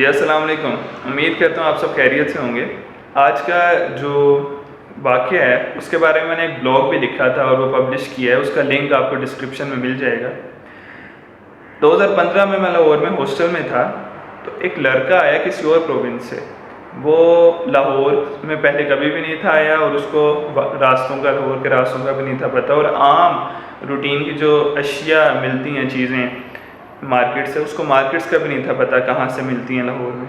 जी अस्सलाम वालेकुम। उम्मीद करता हूँ आप सब खैरियत से होंगे। आज का जो वाक़या है उसके बारे में मैंने एक ब्लॉग भी लिखा था और वो पब्लिश किया है, उसका लिंक आपको डिस्क्रिप्शन में मिल जाएगा। 2015 में मैं लाहौर में हॉस्टल में था, तो एक लड़का आया किसी और प्रोविंस से। वो लाहौर में पहले कभी भी नहीं था आया और उसको रास्तों का, लाहौर के रास्तों का भी नहीं था पता, और आम रूटीन की जो अशिया मिलती हैं, चीज़ें मार्केट से, उसको मार्केट्स का भी नहीं था पता कहाँ से मिलती हैं लाहौर में।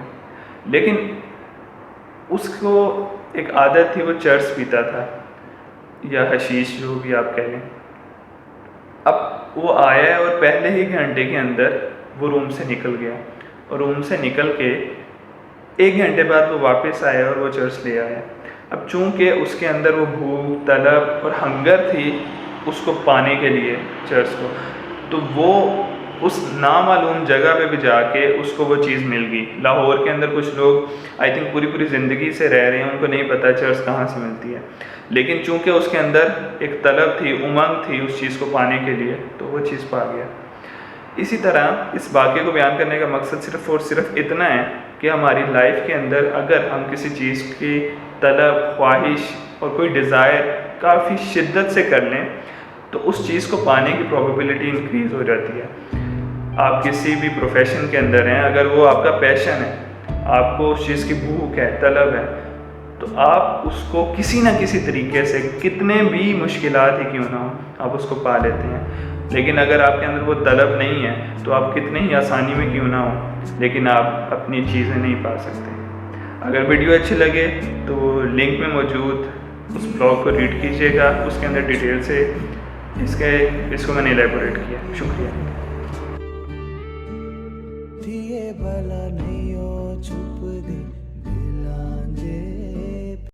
लेकिन उसको एक आदत थी, वो चर्स पीता था या हशीश, जो भी आप कह लें। अब वो आया है और पहले ही घंटे के अंदर वो रूम से निकल गया, और रूम से निकल के 1 घंटे बाद वो वापस आया और वो चर्च ले आया। अब चूंकि उसके अंदर वो भूख, तलब और हंगर थी उसको पाने के लिए चर्च को, तो वो उस नामालूम जगह पे भी जाके उसको वो चीज़ मिल गई। लाहौर के अंदर कुछ लोग आई थिंक पूरी पूरी ज़िंदगी से रह रहे हैं, उनको नहीं पता चर्च कहाँ से मिलती है, लेकिन चूंकि उसके अंदर एक तलब थी, उमंग थी उस चीज़ को पाने के लिए, तो वो चीज़ पा गया। इसी तरह इस वाक़े को बयान करने का मकसद सिर्फ़ और सिर्फ इतना है कि हमारी लाइफ के अंदर अगर हम किसी चीज़ की तलब, ख्वाहिश और कोई डिज़ायर काफ़ी शिद्दत से कर लें, तो उस चीज़ को पाने की प्रोबेबिलिटी इंक्रीज़ हो जाती है। आप किसी भी प्रोफेशन के अंदर हैं, अगर वो आपका पैशन है, आपको उस चीज़ की भूख है, तलब है, तो आप उसको किसी ना किसी तरीके से, कितने भी मुश्किलात ही क्यों ना हो, आप उसको पा लेते हैं। लेकिन अगर आपके अंदर वो तलब नहीं है, तो आप कितने ही आसानी में क्यों ना हो, लेकिन आप अपनी चीज़ें नहीं पा सकते। अगर वीडियो अच्छी लगे तो लिंक में मौजूद उस ब्लॉग को रीड कीजिएगा, उसके अंदर डिटेल से इसको मैंने एलेबोरेट किया। शुक्रिया।